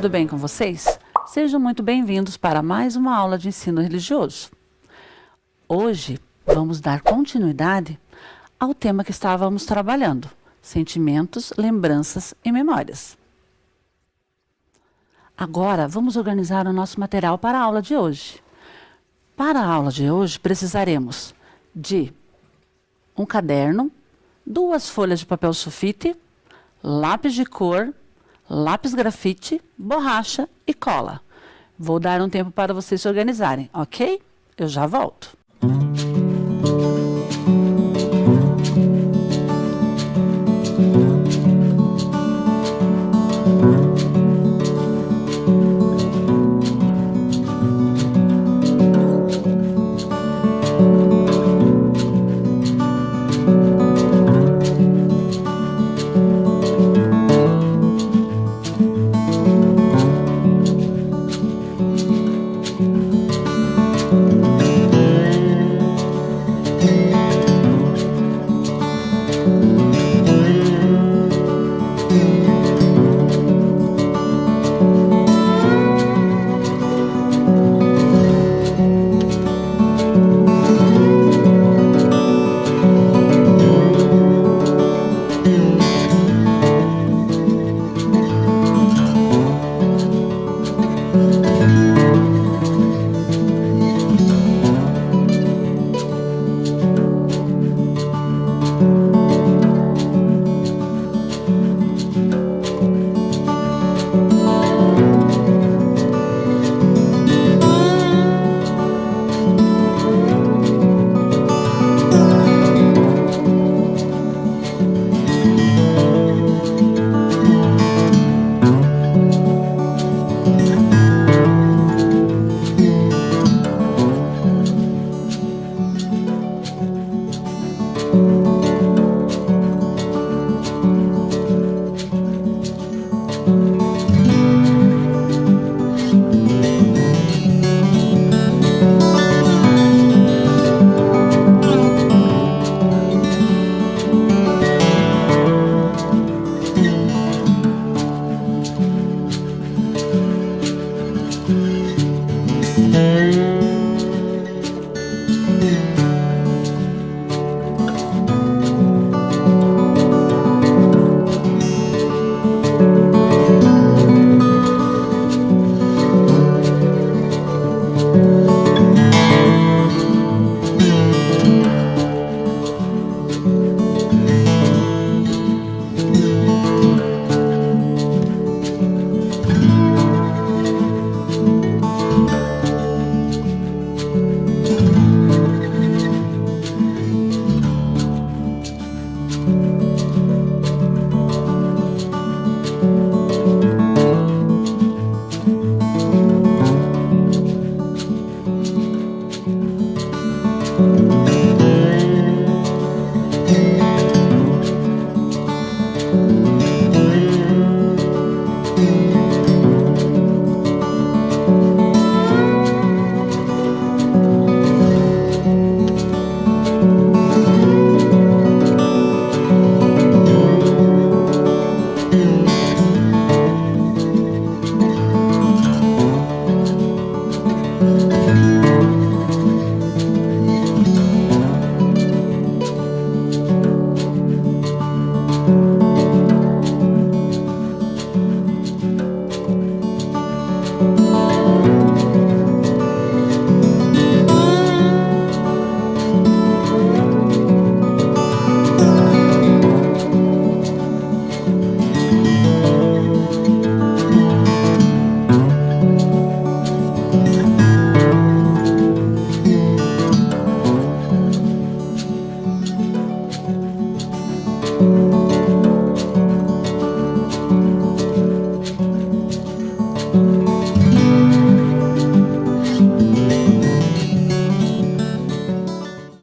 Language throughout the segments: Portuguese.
tudo bem com vocês? Sejam muito bem-vindos para mais uma aula de ensino religioso. Hoje vamos dar continuidade ao tema que estávamos trabalhando: sentimentos, lembranças e memórias. Agora vamos organizar o nosso material para a aula de hoje. Para a aula de hoje precisaremos de um caderno, 2 folhas de papel sulfite, lápis de cor, lápis grafite, borracha e cola. Vou dar um tempo para vocês se organizarem, ok? Eu já volto.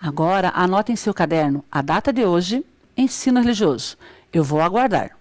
Agora, anote em seu caderno a data de hoje, ensino religioso. Eu vou aguardar.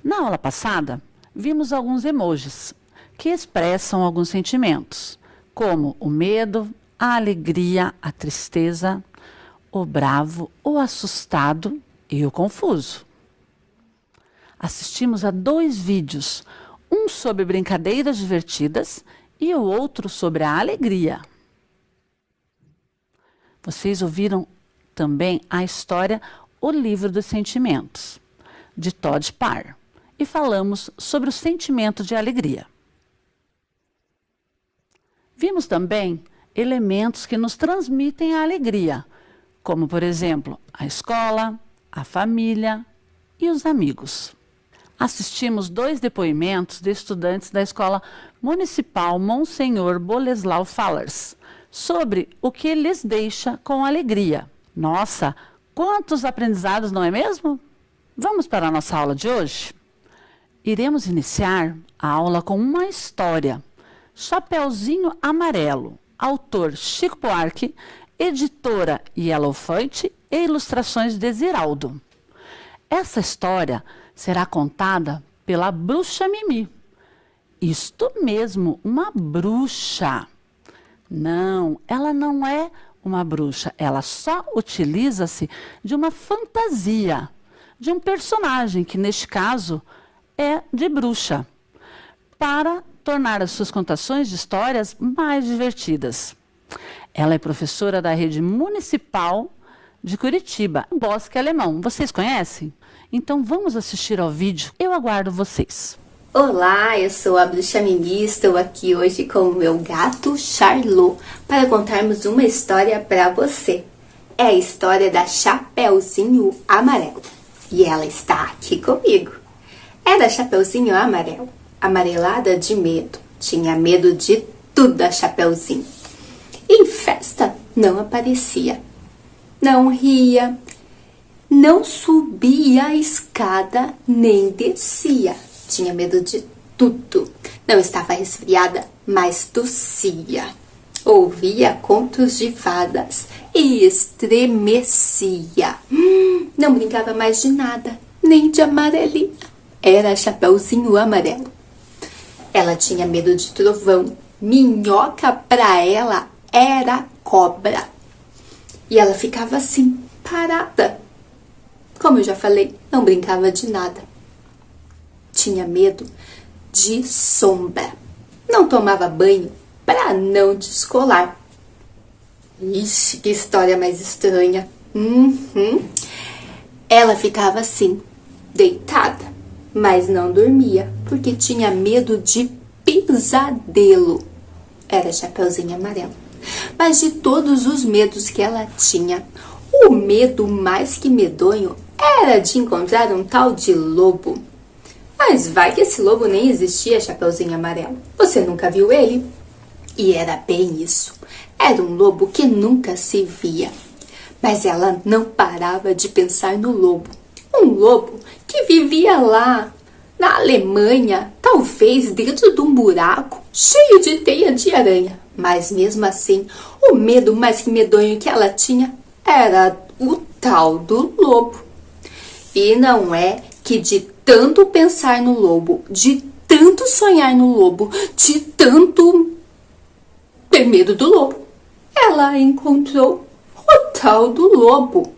Na aula passada, vimos alguns emojis que expressam alguns sentimentos, como o medo, a alegria, a tristeza, o bravo, o assustado e o confuso. Assistimos a 2 vídeos, um sobre brincadeiras divertidas e o outro sobre a alegria. Vocês ouviram também a história O Livro dos Sentimentos, de Todd Parr, e falamos sobre o sentimento de alegria. Vimos também elementos que nos transmitem a alegria, como, por exemplo, a escola, a família e os amigos. Assistimos 2 depoimentos de estudantes da Escola Municipal Monsenhor Boleslau Fallers sobre o que lhes deixa com alegria. Nossa, quantos aprendizados, não é mesmo? Vamos para a nossa aula de hoje? Iremos iniciar a aula com uma história. Chapeuzinho Amarelo, autor Chico Buarque, editora Yellowfante e ilustrações de Ziraldo. Essa história será contada pela bruxa Mimi. Isto mesmo, uma bruxa. Não, ela não é uma bruxa, ela só utiliza-se de uma fantasia, de um personagem, que neste caso é de bruxa, para tornar as suas contações de histórias mais divertidas. Ela é professora da rede municipal de Curitiba, Bosque Alemão. Vocês conhecem? Então vamos assistir ao vídeo. Eu aguardo vocês. Olá, eu sou a Bruxa Mimi, estou aqui hoje com o meu gato Charlot para contarmos uma história para você. é a história da Chapeuzinho Amarelo. E ela está aqui comigo. Era Chapeuzinho Amarelo, amarelada de medo. Tinha medo de tudo a Chapeuzinho. Em festa não aparecia, não ria, não subia a escada nem descia. Tinha medo de tudo. Não estava resfriada, mas tossia. Ouvia contos de fadas e estremecia. Não brincava mais de nada, nem de amarelinha. Era Chapeuzinho Amarelo. Ela tinha medo de trovão. Minhoca pra ela era cobra. E ela ficava assim, parada. Como eu já falei, não brincava de nada. Tinha medo de sombra. Não tomava banho para não descolar. Ixi, que história mais estranha. Ela ficava assim, deitada, mas não dormia, porque tinha medo de pesadelo. Era Chapeuzinho Amarelo. Mas de todos os medos que ela tinha, o medo mais que medonho era de encontrar um tal de lobo. Mas vai que esse lobo nem existia, Chapeuzinho Amarelo. Você nunca viu ele? E era bem isso. Era um lobo que nunca se via. Mas ela não parava de pensar no lobo. Um lobo que vivia lá, na Alemanha, talvez dentro de um buraco, cheio de teia de aranha. Mas mesmo assim, o medo mais que medonho que ela tinha era o tal do lobo. E não é que de tanto pensar no lobo, de tanto sonhar no lobo, de tanto ter medo do lobo, ela encontrou o tal do lobo.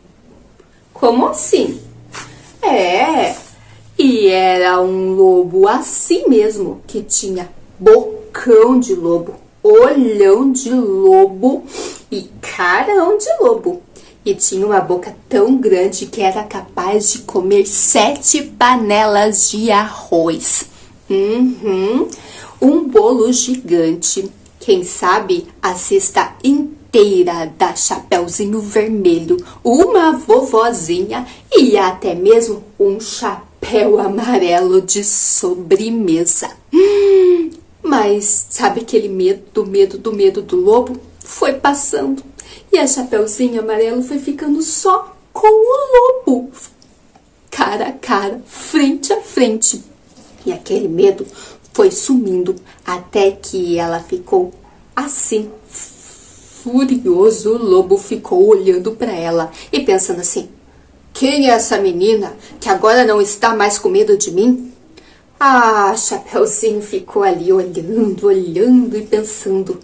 Como assim? E era um lobo assim mesmo, que tinha bocão de lobo, olhão de lobo e carão de lobo. E tinha uma boca tão grande que era capaz de comer 7 panelas de arroz. Um bolo gigante. Quem sabe a cesta inteira da Chapeuzinho Vermelho, uma vovozinha e até mesmo um chapéu amarelo de sobremesa. Mas sabe aquele medo do lobo? Foi passando. E a Chapeuzinho Amarelo foi ficando só com o lobo, cara a cara, frente a frente. E aquele medo foi sumindo até que ela ficou assim, furioso. O lobo ficou olhando para ela e pensando assim: quem é essa menina que agora não está mais com medo de mim? Ah, Chapeuzinho ficou ali olhando e pensando: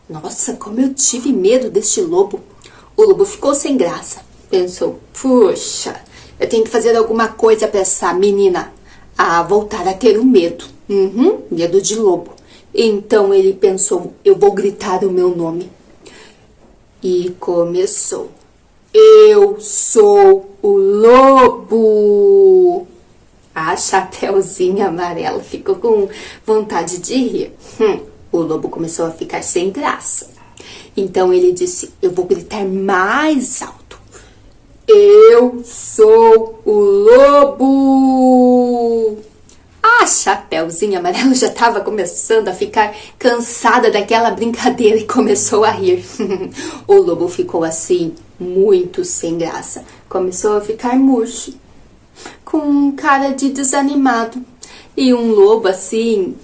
nossa, como eu tive medo deste lobo. O lobo ficou sem graça. Pensou: puxa, eu tenho que fazer alguma coisa para essa menina voltar a ter um medo. Medo de lobo. Então ele pensou: eu vou gritar o meu nome. E começou: eu sou o lobo. A Chapeuzinho Amarelo ficou com vontade de rir. O lobo começou a ficar sem graça. Então ele disse: eu vou gritar mais alto. Eu sou o lobo. A Chapeuzinho Amarelo já estava começando a ficar cansada daquela brincadeira e começou a rir. O lobo ficou assim, muito sem graça. Começou a ficar murcho, com cara de desanimado. E um lobo assim,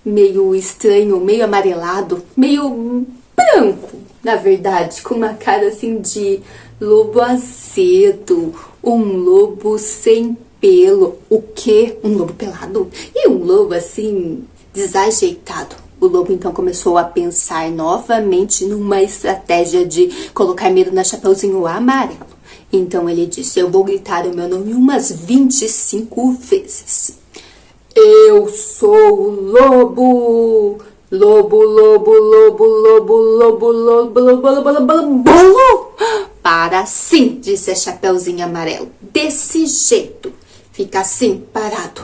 meio estranho, meio amarelado, meio branco, na verdade, com uma cara assim de lobo azedo, um lobo sem pelo. O quê? Um lobo pelado? E um lobo assim, desajeitado. O lobo então começou a pensar novamente numa estratégia de colocar medo na Chapeuzinho Amarelo. Então ele disse: eu vou gritar o meu nome umas 25 vezes. Eu sou o lobo. Lobo, lobo, lobo, lobo, lobo, lobo, lobo, lobo, lobo, lobo. Para sim, disse a Chapeuzinho Amarelo. Desse jeito. Fica assim, parado.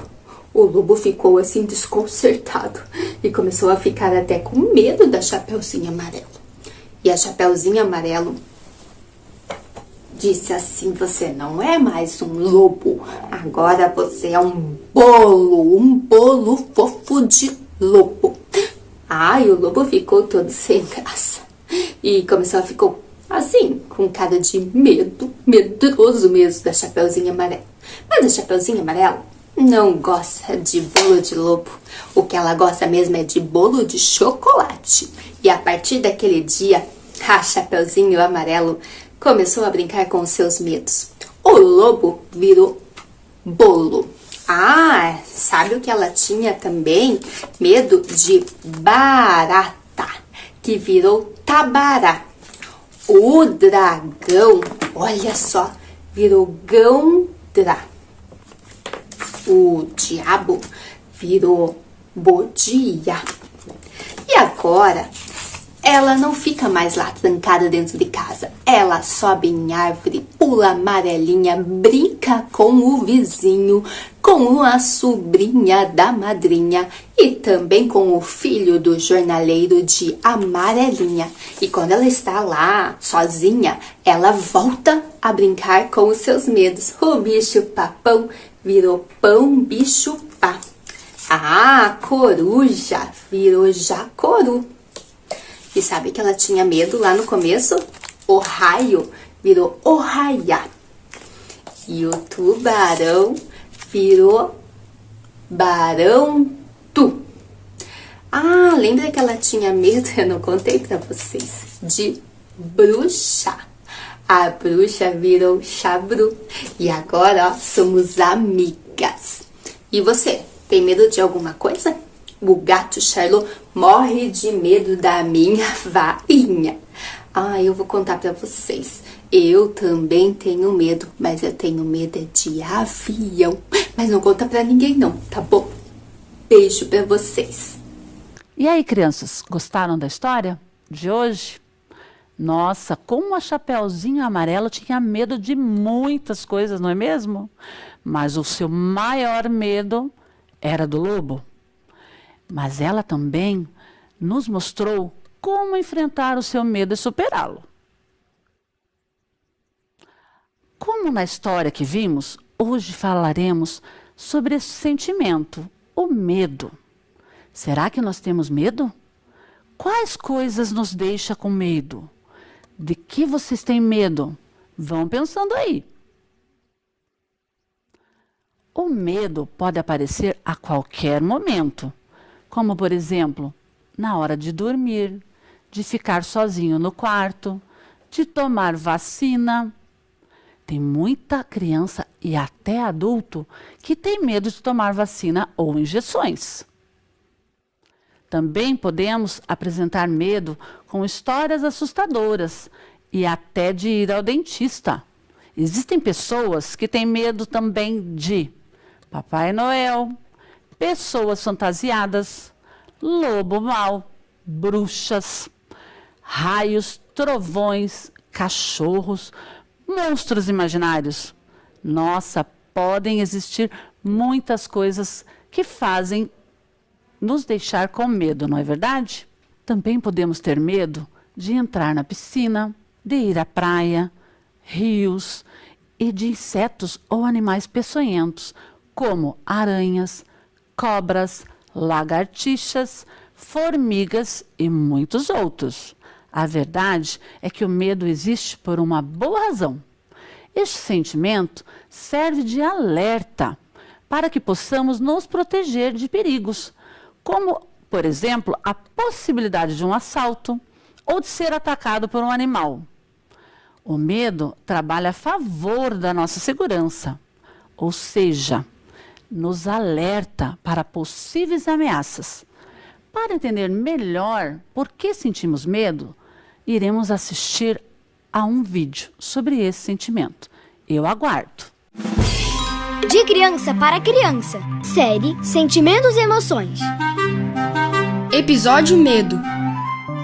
O lobo ficou assim desconcertado e começou a ficar até com medo da Chapeuzinho Amarelo. E a Chapeuzinho Amarelo disse assim: você não é mais um lobo, agora você é um bolo fofo de lobo. Ai, o lobo ficou todo sem graça e começou a ficar assim, com cara de medo, medroso mesmo da Chapeuzinho Amarelo. Mas a Chapeuzinho Amarelo não gosta de bolo de lobo. O que ela gosta mesmo é de bolo de chocolate. E a partir daquele dia, a Chapeuzinho Amarelo começou a brincar com os seus medos. O lobo virou bolo. Ah, sabe o que ela tinha também? Medo de barata, que virou tabará. O dragão, olha só, virou gão-drá. O diabo virou bodia. E agora, ela não fica mais lá trancada dentro de casa. Ela sobe em árvore, pula amarelinha, brinca com o vizinho, com a sobrinha da madrinha e também com o filho do jornaleiro de amarelinha. E quando ela está lá, sozinha, ela volta a brincar com os seus medos. O bicho papão virou pão bicho pá. A coruja virou jacoru. E sabe que ela tinha medo lá no começo? O raio virou orraiá. E o tubarão virou barão-tu. Ah, lembra que ela tinha medo, eu não contei pra vocês, de bruxa. A bruxa virou chabru. E agora, ó, somos amigas. E você, tem medo de alguma coisa? O gato Charlot morre de medo da minha varinha. Ah, eu vou contar pra vocês. Eu também tenho medo, mas eu tenho medo de avião. Mas não conta pra ninguém não, tá bom? Beijo pra vocês. E aí, crianças, gostaram da história de hoje? Nossa, como a Chapeuzinho Amarelo tinha medo de muitas coisas, não é mesmo? Mas o seu maior medo era do lobo. Mas ela também nos mostrou como enfrentar o seu medo e superá-lo. Como na história que vimos, hoje falaremos sobre esse sentimento, o medo. Será que nós temos medo? Quais coisas nos deixam com medo? De que vocês têm medo? Vão pensando aí. O medo pode aparecer a qualquer momento. Como, por exemplo, na hora de dormir, de ficar sozinho no quarto, de tomar vacina. Tem muita criança e até adulto que tem medo de tomar vacina ou injeções. Também podemos apresentar medo com histórias assustadoras e até de ir ao dentista. Existem pessoas que têm medo também de Papai Noel, pessoas fantasiadas, lobo mau, bruxas, raios, trovões, cachorros, monstros imaginários. Nossa, podem existir muitas coisas que fazem nos deixar com medo, não é verdade? Também podemos ter medo de entrar na piscina, de ir à praia, rios e de insetos ou animais peçonhentos, como aranhas, cobras, lagartixas, formigas e muitos outros. A verdade é que o medo existe por uma boa razão. Este sentimento serve de alerta para que possamos nos proteger de perigos, como, por exemplo, a possibilidade de um assalto ou de ser atacado por um animal. O medo trabalha a favor da nossa segurança, ou seja, nos alerta para possíveis ameaças. Para entender melhor por que sentimos medo, iremos assistir a um vídeo sobre esse sentimento. Eu aguardo. De criança para criança. Série Sentimentos e Emoções. Episódio Medo.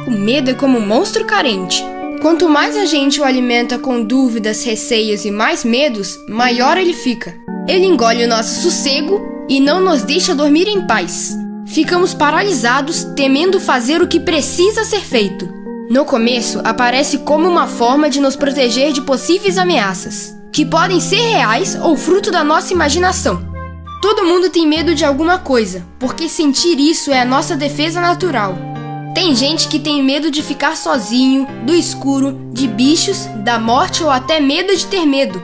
O medo é como um monstro carente. Quanto mais a gente o alimenta com dúvidas, receios e mais medos, maior ele fica. Ele engole o nosso sossego e não nos deixa dormir em paz. Ficamos paralisados, temendo fazer o que precisa ser feito. No começo, aparece como uma forma de nos proteger de possíveis ameaças, que podem ser reais ou fruto da nossa imaginação. Todo mundo tem medo de alguma coisa, porque sentir isso é a nossa defesa natural. Tem gente que tem medo de ficar sozinho, do escuro, de bichos, da morte ou até medo de ter medo.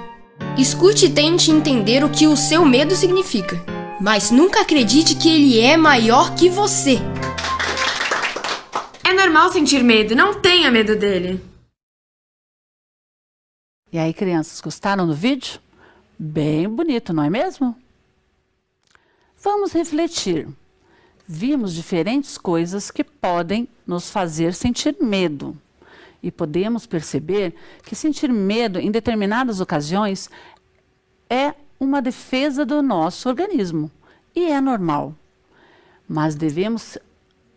Escute e tente entender o que o seu medo significa, mas nunca acredite que ele é maior que você. É normal sentir medo, não tenha medo dele. E aí, crianças, gostaram do vídeo? Bem bonito, não é mesmo? Vamos refletir. Vimos diferentes coisas que podem nos fazer sentir medo. E podemos perceber que sentir medo em determinadas ocasiões é uma defesa do nosso organismo. E é normal. Mas devemos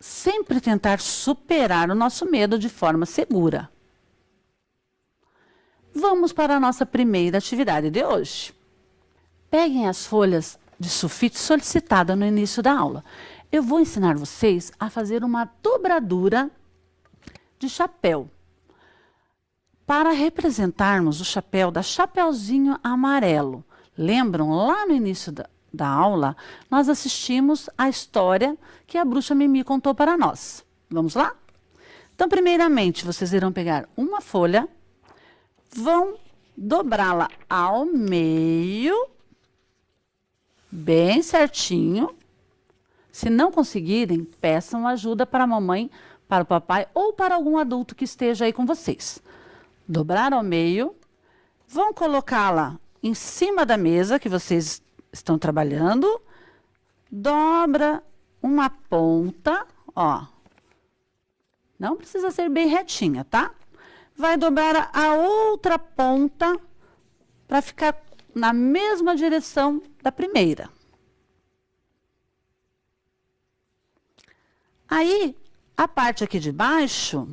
sempre tentar superar o nosso medo de forma segura. Vamos para a nossa primeira atividade de hoje. Peguem as folhas de sulfite solicitada no início da aula. Eu vou ensinar vocês a fazer uma dobradura de chapéu. Para representarmos o chapéu da Chapeuzinho Amarelo. Lembram, lá no início da aula, nós assistimos a história que a bruxa Mimi contou para nós. Vamos lá? Então, primeiramente, vocês irão pegar uma folha, vão dobrá-la ao meio, bem certinho. Se não conseguirem, peçam ajuda para a mamãe, para o papai ou para algum adulto que esteja aí com vocês. Dobrar ao meio, vão colocá-la em cima da mesa que vocês estão trabalhando, dobra uma ponta, ó. Não precisa ser bem retinha, tá? Vai dobrar a outra ponta para ficar na mesma direção da primeira. Aí, a parte aqui de baixo,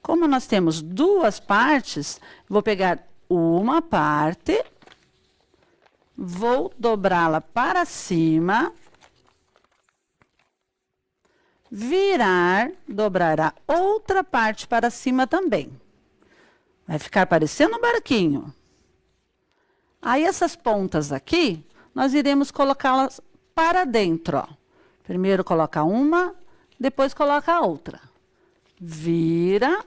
como nós temos duas partes, vou pegar uma parte, vou dobrá-la para cima, virar, dobrar a outra parte para cima também. Vai ficar parecendo um barquinho. Aí, essas pontas aqui, nós iremos colocá-las para dentro, ó. Primeiro coloca uma, depois coloca a outra. Vira,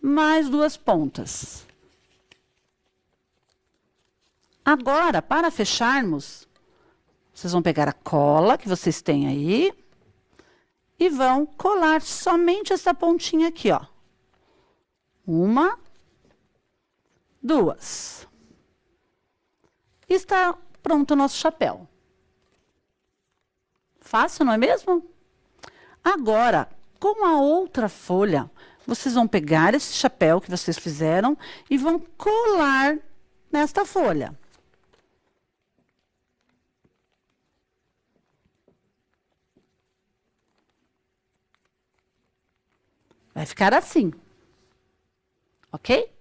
mais duas pontas. Agora, para fecharmos, vocês vão pegar a cola que vocês têm aí e vão colar somente essa pontinha aqui, ó. Uma, duas. Está pronto o nosso chapéu. Fácil, não é mesmo? Agora, com a outra folha, vocês vão pegar esse chapéu que vocês fizeram e vão colar nesta folha. Vai ficar assim. Ok?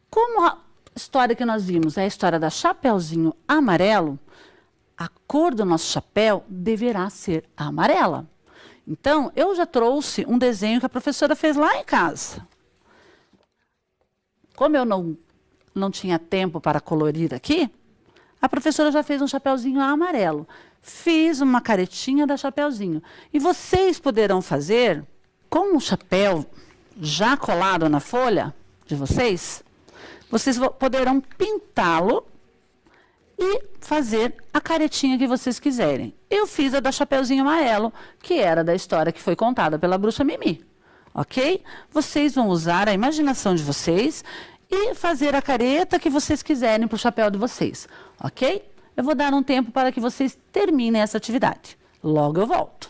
Como a história que nós vimos é a história da Chapeuzinho Amarelo, a cor do nosso chapéu deverá ser amarela. Então, eu já trouxe um desenho que a professora fez lá em casa. Como eu não tinha tempo para colorir aqui, a professora já fez um chapeuzinho amarelo. Fiz uma caretinha da Chapeuzinho. E vocês poderão fazer com o chapéu já colado na folha de vocês, vocês poderão pintá-lo e fazer a caretinha que vocês quiserem. Eu fiz a da Chapeuzinho Amarelo, que era da história que foi contada pela bruxa Mimi. Ok? Vocês vão usar a imaginação de vocês e fazer a careta que vocês quiserem para o chapéu de vocês. Ok? Eu vou dar um tempo para que vocês terminem essa atividade. Logo eu volto.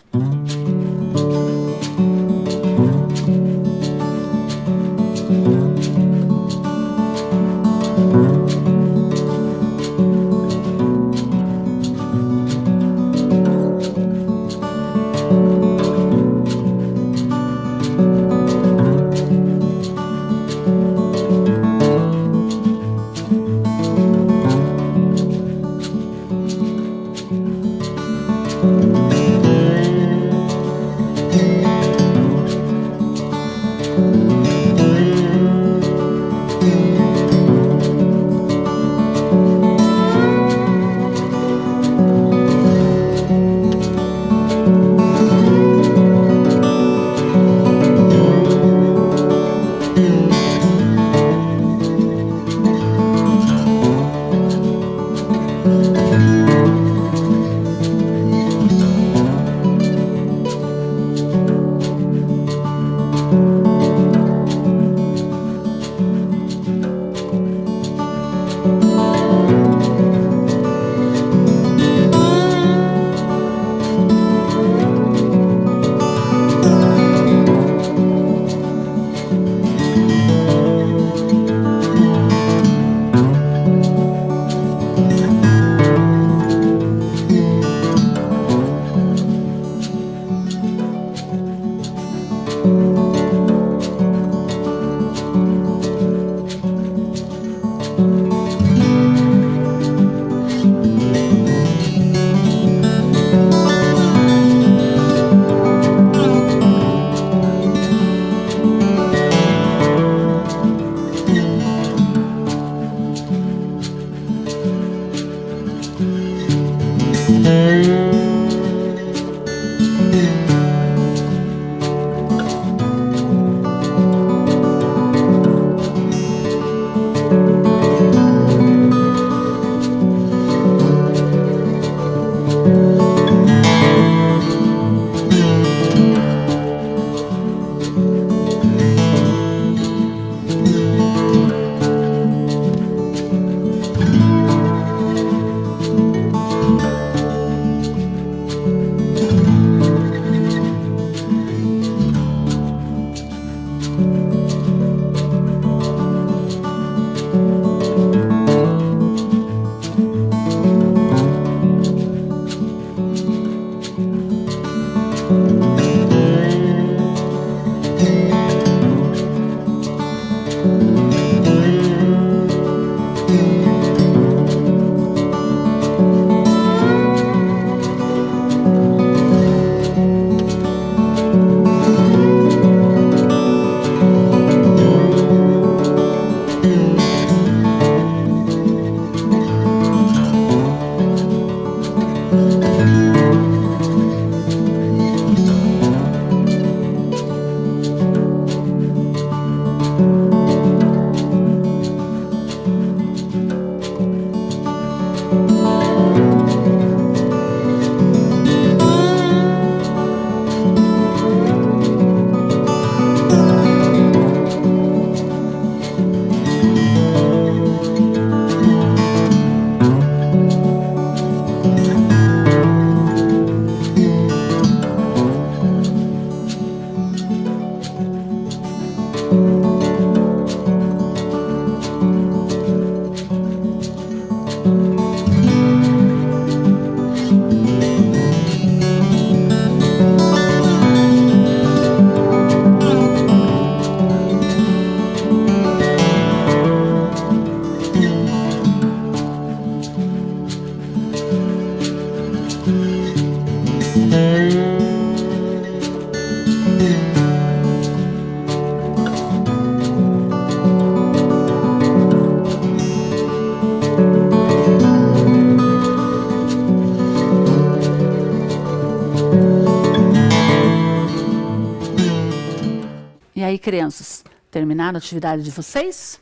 E aí, crianças, terminaram a atividade de vocês?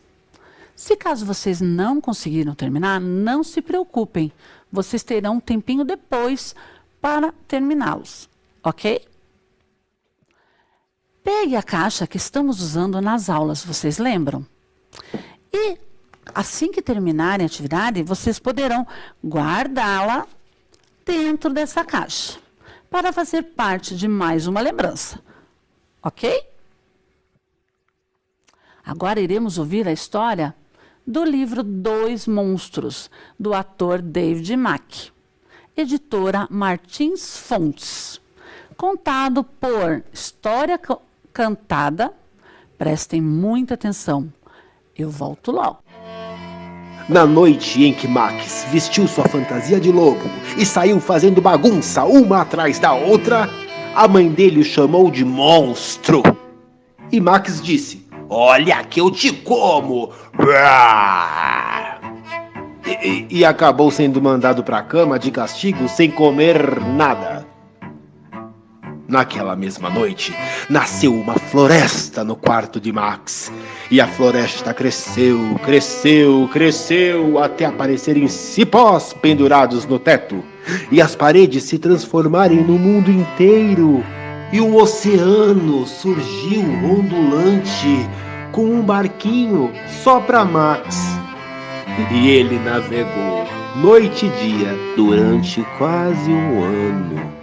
Se caso vocês não conseguiram terminar, não se preocupem. Vocês terão um tempinho depois para terminá-los, ok? Pegue a caixa que estamos usando nas aulas, vocês lembram? E assim que terminarem a atividade, vocês poderão guardá-la dentro dessa caixa para fazer parte de mais uma lembrança, ok? Agora iremos ouvir a história do livro Dois Monstros, do ator David Mack, editora Martins Fontes, contado por História Cantada. Prestem muita atenção, eu volto logo. Na noite em que Max vestiu sua fantasia de lobo e saiu fazendo bagunça uma atrás da outra, a mãe dele o chamou de monstro. E Max disse: "Olha que eu te como!" E acabou sendo mandado para a cama de castigo sem comer nada. Naquela mesma noite, nasceu uma floresta no quarto de Max. E a floresta cresceu, cresceu, cresceu, até aparecerem cipós pendurados no teto. E as paredes se transformarem no mundo inteiro. E um oceano surgiu ondulante, com um barquinho só para Max. E ele navegou noite e dia durante quase um ano.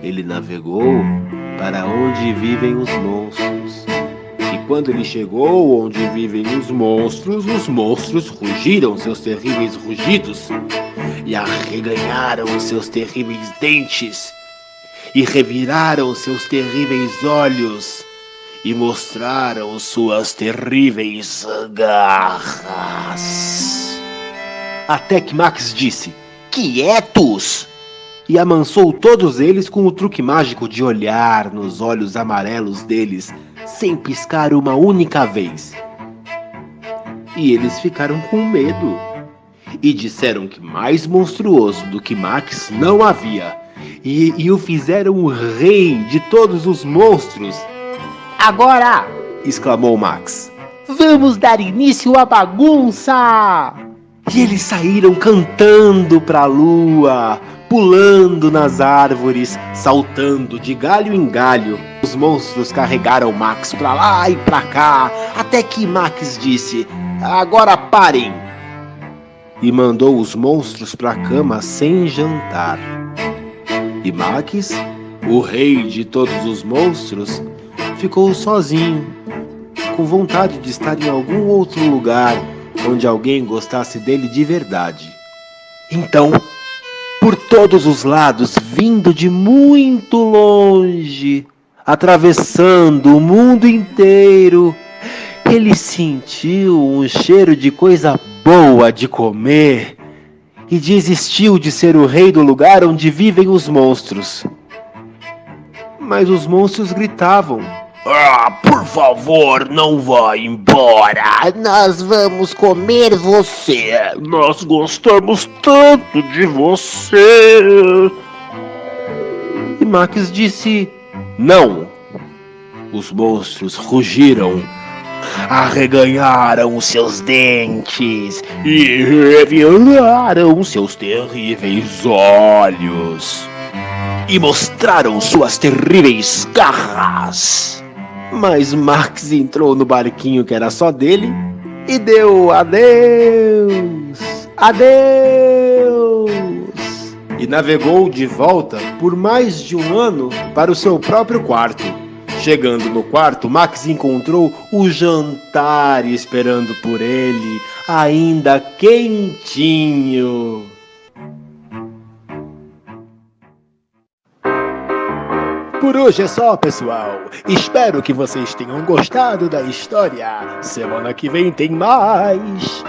Ele navegou para onde vivem os monstros. E quando ele chegou onde vivem os monstros rugiram seus terríveis rugidos e arreganharam seus terríveis dentes e reviraram seus terríveis olhos e mostraram suas terríveis garras. Até que Max disse: "Quietos!" E amansou todos eles com o truque mágico de olhar nos olhos amarelos deles, sem piscar uma única vez. E eles ficaram com medo. E disseram que mais monstruoso do que Max não havia. E o fizeram o rei de todos os monstros. "Agora!" exclamou Max. "Vamos dar início à bagunça!" E eles saíram cantando para a lua, pulando nas árvores, saltando de galho em galho. Os monstros carregaram Max para lá e para cá, até que Max disse: "Agora parem!" E mandou os monstros para a cama sem jantar. E Max, o rei de todos os monstros, ficou sozinho, com vontade de estar em algum outro lugar, onde alguém gostasse dele de verdade. Então, por todos os lados, vindo de muito longe, atravessando o mundo inteiro, ele sentiu um cheiro de coisa boa de comer e desistiu de ser o rei do lugar onde vivem os monstros. Mas os monstros gritavam: "Ah, por favor, não vá embora! Nós vamos comer você! Nós gostamos tanto de você!" E Max disse: "Não!" Os monstros rugiram, arreganharam seus dentes e revelaram seus terríveis olhos. E mostraram suas terríveis garras. Mas Max entrou no barquinho que era só dele e deu adeus, adeus. E navegou de volta por mais de um ano para o seu próprio quarto. Chegando no quarto, Max encontrou o jantar esperando por ele, ainda quentinho. Por hoje é só, pessoal. Espero que vocês tenham gostado da história. Semana que vem tem mais.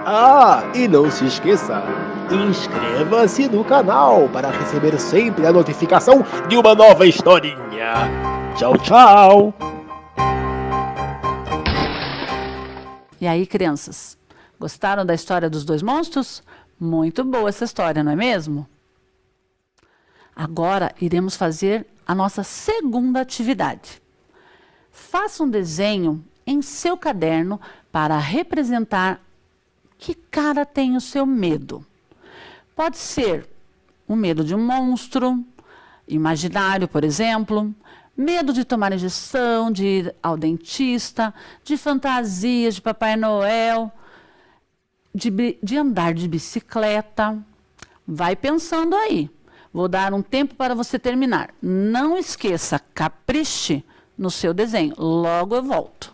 Ah, e não se esqueça, inscreva-se no canal para receber sempre a notificação de uma nova historinha. Tchau, tchau. E aí, crianças, gostaram da história dos dois monstros? Muito boa essa história, não é mesmo? Agora iremos fazer a nossa segunda atividade. Faça um desenho em seu caderno para representar que cara tem o seu medo. Pode ser o medo de um monstro imaginário, por exemplo, medo de tomar injeção, de ir ao dentista, de fantasias de Papai Noel, de andar de bicicleta. Vai pensando aí. Vou dar um tempo para você terminar. Não esqueça, capriche no seu desenho. Logo eu volto.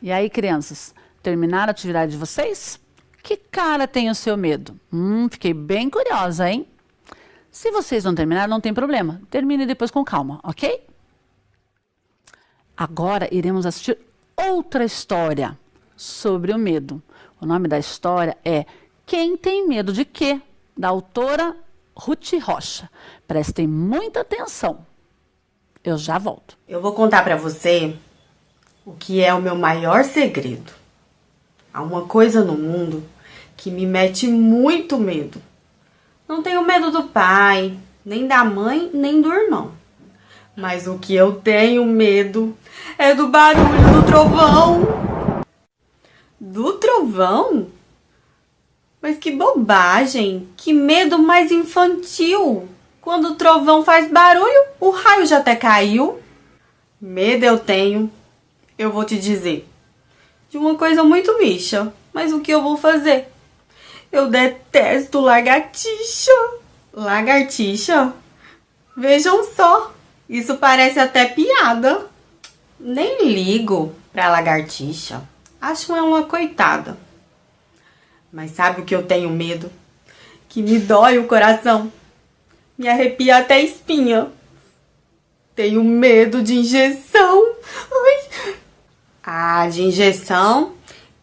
E aí, crianças, terminaram a atividade de vocês? Que cara tem o seu medo? Fiquei bem curiosa, hein? Se vocês não terminaram, não tem problema. Termine depois com calma, ok? Agora iremos assistir outra história sobre o medo. O nome da história é Quem Tem Medo de Quê? Da autora Ruth Rocha. Prestem muita atenção. Eu já volto. Eu vou contar pra você o que é o meu maior segredo. Há uma coisa no mundo que me mete muito medo. Não tenho medo do pai, nem da mãe, nem do irmão. Mas o que eu tenho medo é do barulho do trovão. Do trovão? Mas que bobagem! Que medo mais infantil! Quando o trovão faz barulho, o raio já até caiu. Medo eu tenho, eu vou te dizer, de uma coisa muito bicha. Mas o que eu vou fazer? Eu detesto lagartixa. Lagartixa? Vejam só, isso parece até piada. Nem ligo pra lagartixa. Acho ela uma coitada. Mas sabe o que eu tenho medo? Que me dói o coração. Me arrepia até a espinha. Tenho medo de injeção. Ai. Ah, de injeção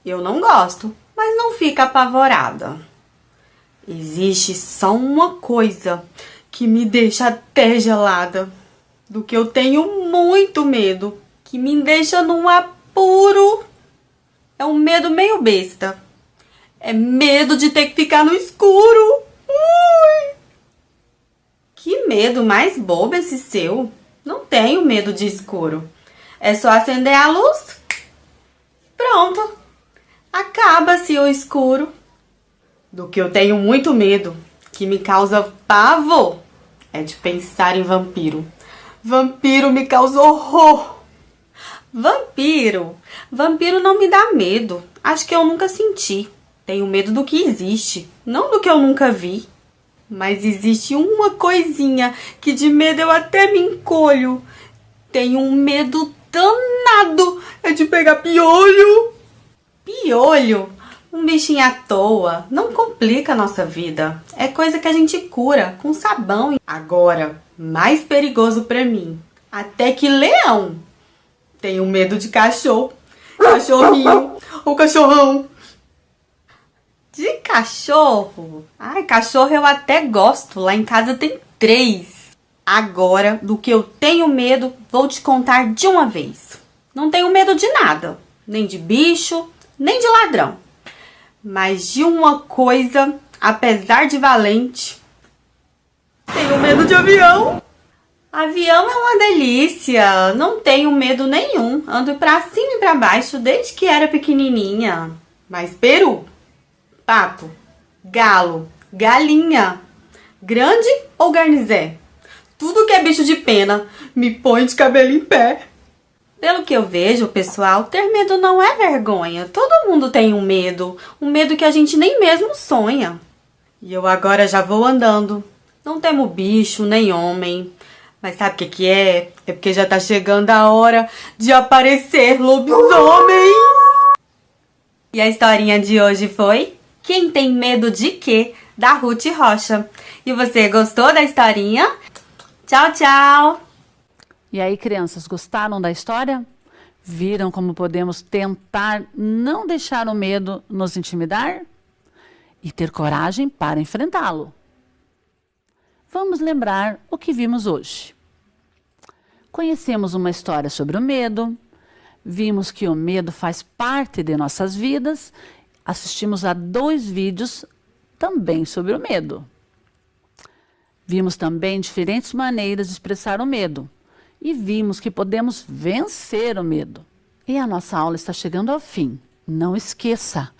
eu não gosto, mas não fica apavorada. Existe só uma coisa que me deixa até gelada, do que eu tenho muito medo, que me deixa num apuro. É um medo meio besta. É medo de ter que ficar no escuro. Ui! Que medo mais bobo esse seu. Não tenho medo de escuro. É só acender a luz. Pronto. Acaba-se o escuro. Do que eu tenho muito medo, que me causa pavor, é de pensar em vampiro. Vampiro me causa horror. Vampiro não me dá medo. Acho que eu nunca senti. Tenho medo do que existe, não do que eu nunca vi. Mas existe uma coisinha que de medo eu até me encolho. Tenho um medo danado, é de pegar piolho. Piolho? Um bichinho à toa, não complica a nossa vida. É coisa que a gente cura com sabão. Agora, mais perigoso pra mim, até que leão. Tenho medo de cachorro, cachorrinho ou cachorrão. De cachorro? Ai, cachorro eu até gosto. Lá em casa tem 3. Agora, do que eu tenho medo, vou te contar de uma vez. Não tenho medo de nada. Nem de bicho, nem de ladrão. Mas de uma coisa, apesar de valente, tenho medo de avião. Avião é uma delícia. Não tenho medo nenhum. Ando pra cima e pra baixo desde que era pequenininha. Mas peru, pato, galo, galinha, grande ou garnizé? Tudo que é bicho de pena me põe de cabelo em pé. Pelo que eu vejo, pessoal, ter medo não é vergonha. Todo mundo tem um medo que a gente nem mesmo sonha. E eu agora já vou andando. Não temo bicho, nem homem. Mas sabe o que é? É porque já tá chegando a hora de aparecer lobisomem. E a historinha de hoje foi Quem Tem Medo de Quê? Da Ruth Rocha. E você gostou da historinha? Tchau, tchau! E aí, crianças, gostaram da história? Viram como podemos tentar não deixar o medo nos intimidar? E ter coragem para enfrentá-lo. Vamos lembrar o que vimos hoje. Conhecemos uma história sobre o medo, vimos que o medo faz parte de nossas vidas, assistimos a 2 vídeos também sobre o medo. Vimos também diferentes maneiras de expressar o medo e vimos que podemos vencer o medo. E a nossa aula está chegando ao fim. Não esqueça,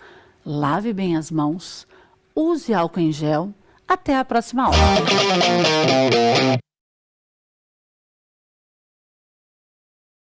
lave bem as mãos, use álcool em gel. Até a próxima aula.